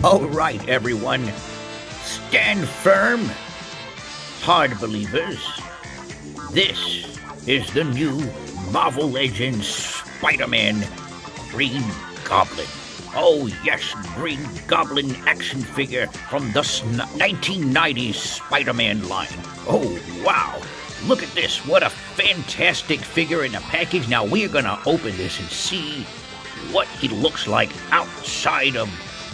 All right, everyone. Stand firm, hard believers. This is the new Marvel Legends Spider-Man Green Goblin. Oh yes, Green Goblin action figure from the 1990s Spider-Man line. Oh wow, look at this. What a fantastic figure in a package. Now we're gonna open this and see what he looks like outside of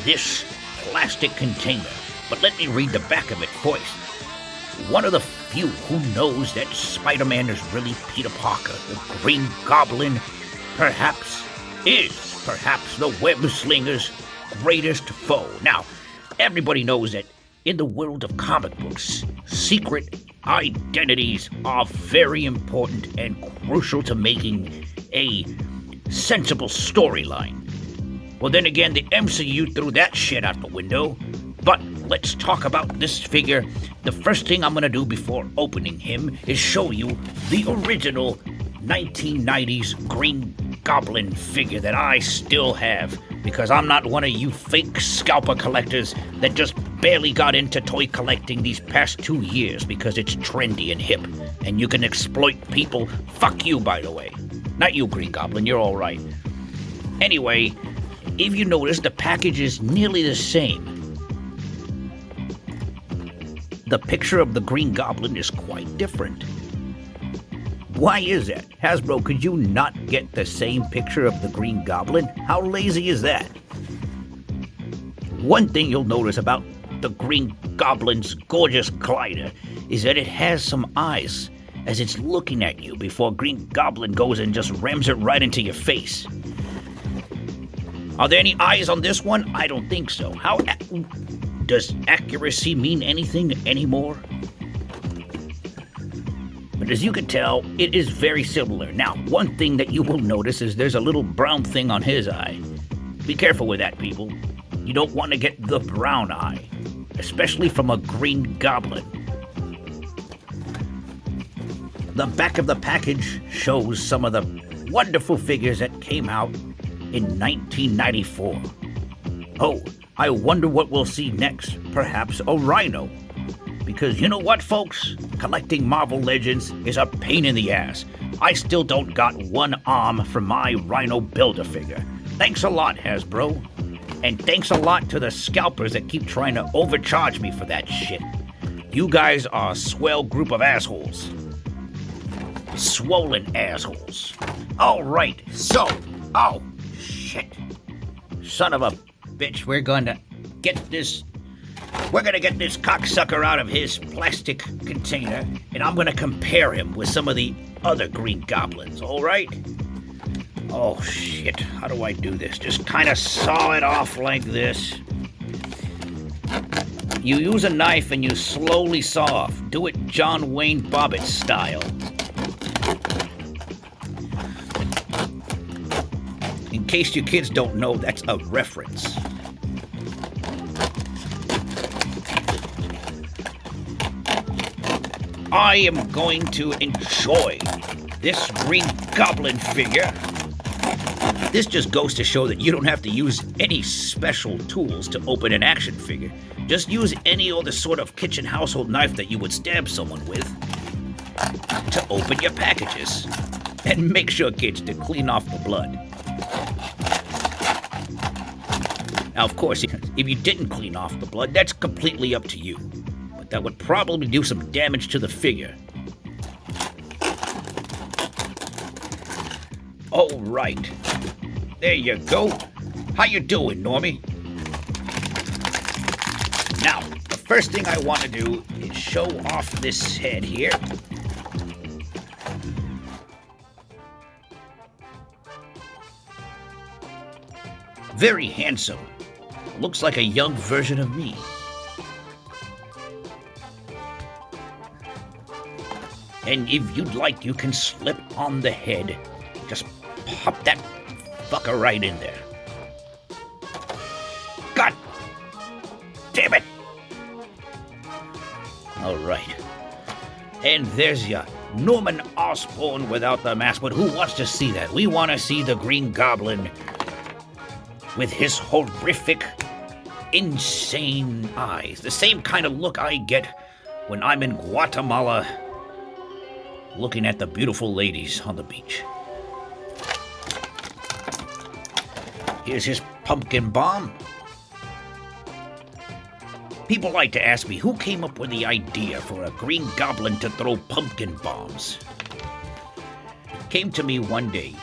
this plastic container. But let me read the back of it first. One of the few who knows that Spider-Man is really Peter Parker, the Green Goblin, perhaps the web slinger's greatest foe. Now, everybody knows that in the world of comic books, secret identities are very important and crucial to making a sensible storyline. Well, then again, the MCU threw that shit out the window. But let's talk about this figure. The first thing I'm gonna do before opening him is show you the original 1990s Green Goblin figure that I still have, because I'm not one of you fake scalper collectors that just barely got into toy collecting these past 2 years because it's trendy and hip, and you can exploit people. Fuck you, by the way. Not you, Green Goblin, you're all right. Anyway, if you notice, the package is nearly the same. The picture of the Green Goblin is quite different. Why is that? Hasbro, could you not get the same picture of the Green Goblin? How lazy is that? One thing you'll notice about the Green Goblin's gorgeous glider is that it has some eyes as it's looking at you before Green Goblin goes and just rams it right into your face. Are there any eyes on this one? I don't think so. Does accuracy mean anything anymore? But as you can tell, it is very similar. Now, one thing that you will notice is there's a little brown thing on his eye. Be careful with that, people. You don't want to get the brown eye, especially from a Green Goblin. The back of the package shows some of the wonderful figures that came out in 1994. Oh, I wonder what we'll see next. Perhaps a rhino. Because you know what, folks? Collecting Marvel Legends is a pain in the ass. I still don't got one arm for my Rhino Build-A-Figure. Thanks a lot, Hasbro. And thanks a lot to the scalpers that keep trying to overcharge me for that shit. You guys are a swell group of assholes. Swollen assholes. All right, so... Oh, shit. Son of a bitch, we're gonna get this cocksucker out of his plastic container, and I'm gonna compare him with some of the other Green Goblins, all right? Oh, shit, how do I do this? Just kind of saw it off like this. You use a knife and you slowly saw off. Do it John Wayne Bobbitt style. In case you kids don't know, that's a reference. I am going to enjoy this Green Goblin figure. This just goes to show that you don't have to use any special tools to open an action figure. Just use any other sort of kitchen household knife that you would stab someone with to open your packages. And make sure, kids, to clean off the blood. Now, of course, if you didn't clean off the blood, that's completely up to you. But that would probably do some damage to the figure. All right. There you go. How you doing, Normie? Now, the first thing I want to do is show off this head here. Very handsome. Looks like a young version of me. And if you'd like, you can slip on the head. Just pop that fucker right in there. God damn it! All right. And there's ya, Norman Osborn without the mask. But who wants to see that? We want to see the Green Goblin with his horrific insane eyes. The same kind of look I get when I'm in Guatemala looking at the beautiful ladies on the beach. Here's his pumpkin bomb. People like to ask me who came up with the idea for a green goblin to throw pumpkin bombs. It came to me one day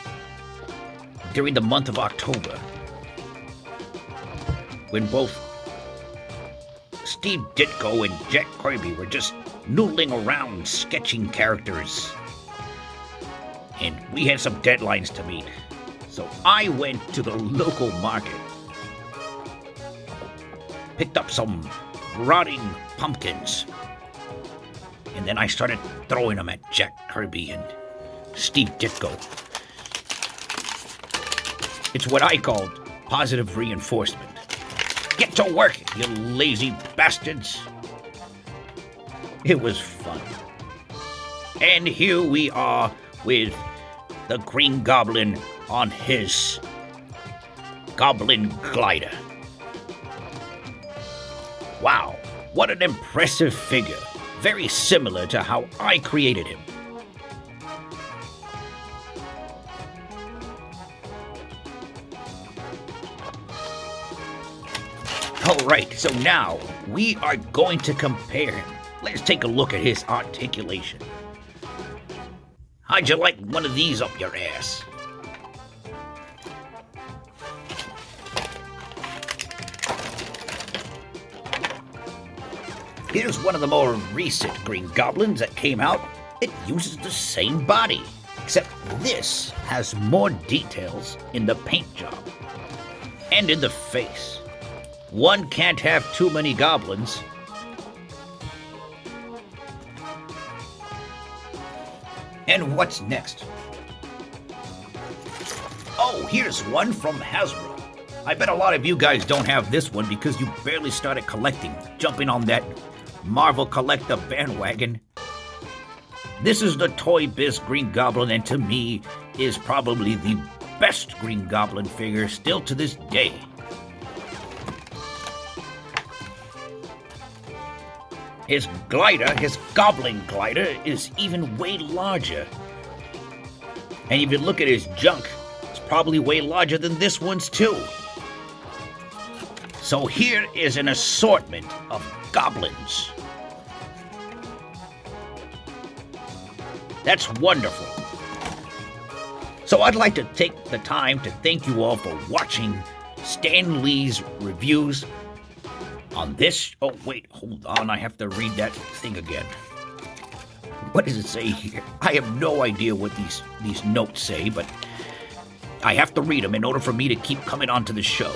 during the month of October when both Steve Ditko and Jack Kirby were just noodling around sketching characters. And we had some deadlines to meet. So I went to the local market, picked up some rotting pumpkins, and then I started throwing them at Jack Kirby and Steve Ditko. It's what I called positive reinforcement. Get to work, you lazy bastards. It was fun. And here we are with the Green Goblin on his Goblin glider. Wow, what an impressive figure. Very similar to how I created him. Alright, so now we are going to compare him. Let's take a look at his articulation. How'd you like one of these up your ass? Here's one of the more recent Green Goblins that came out. It uses the same body, except this has more details in the paint job and in the face. One can't have too many goblins. And what's next? Oh, here's one from Hasbro. I bet a lot of you guys don't have this one because you barely started collecting, jumping on that Marvel Collector bandwagon. This is the Toy Biz Green Goblin, and to me is probably the best Green Goblin figure still to this day. His glider, his Goblin glider, is even way larger. And if you look at his junk, it's probably way larger than this one's too. So here is an assortment of goblins. That's wonderful. So I'd like to take the time to thank you all for watching Stan Lee's reviews on this. Oh, wait, hold on. I have to read that thing again. What does it say here? I have no idea what these notes say, but I have to read them in order for me to keep coming onto the show.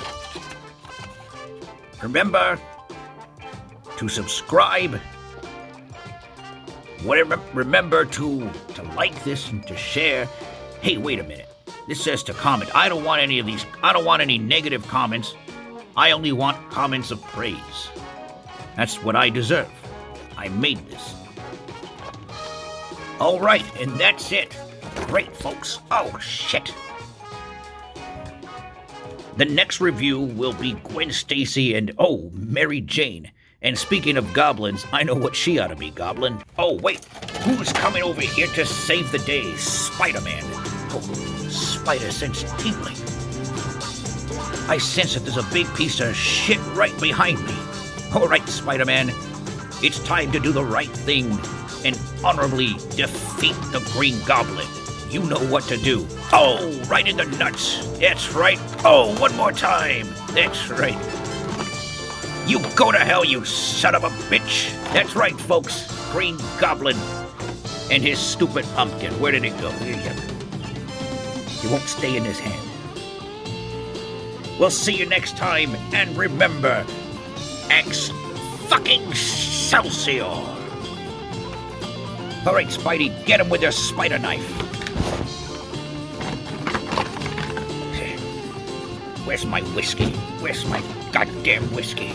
Remember to subscribe. Remember to like this and to share. Hey, wait a minute. This says to comment. I don't want any of these. I don't want any negative comments. I only want comments of praise. That's what I deserve. I made this. All right, and that's it. Great, folks. Oh, shit. The next review will be Gwen Stacy and, oh, Mary Jane. And speaking of goblins, I know what she ought to be, Goblin. Oh, wait. Who's coming over here to save the day? Spider-Man. Oh, spider sense tingling. I sense that there's a big piece of shit right behind me. All right, Spider-Man. It's time to do the right thing and honorably defeat the Green Goblin. You know what to do. Oh, right in the nuts. That's right. Oh, one more time. That's right. You go to hell, you son of a bitch. That's right, folks. Green Goblin and his stupid pumpkin. Where did it go? Here you go. It won't stay in his hand. We'll see you next time, and remember, Excelsior! All right, Spidey, get him with your spider knife. Where's my whiskey? Where's my goddamn whiskey?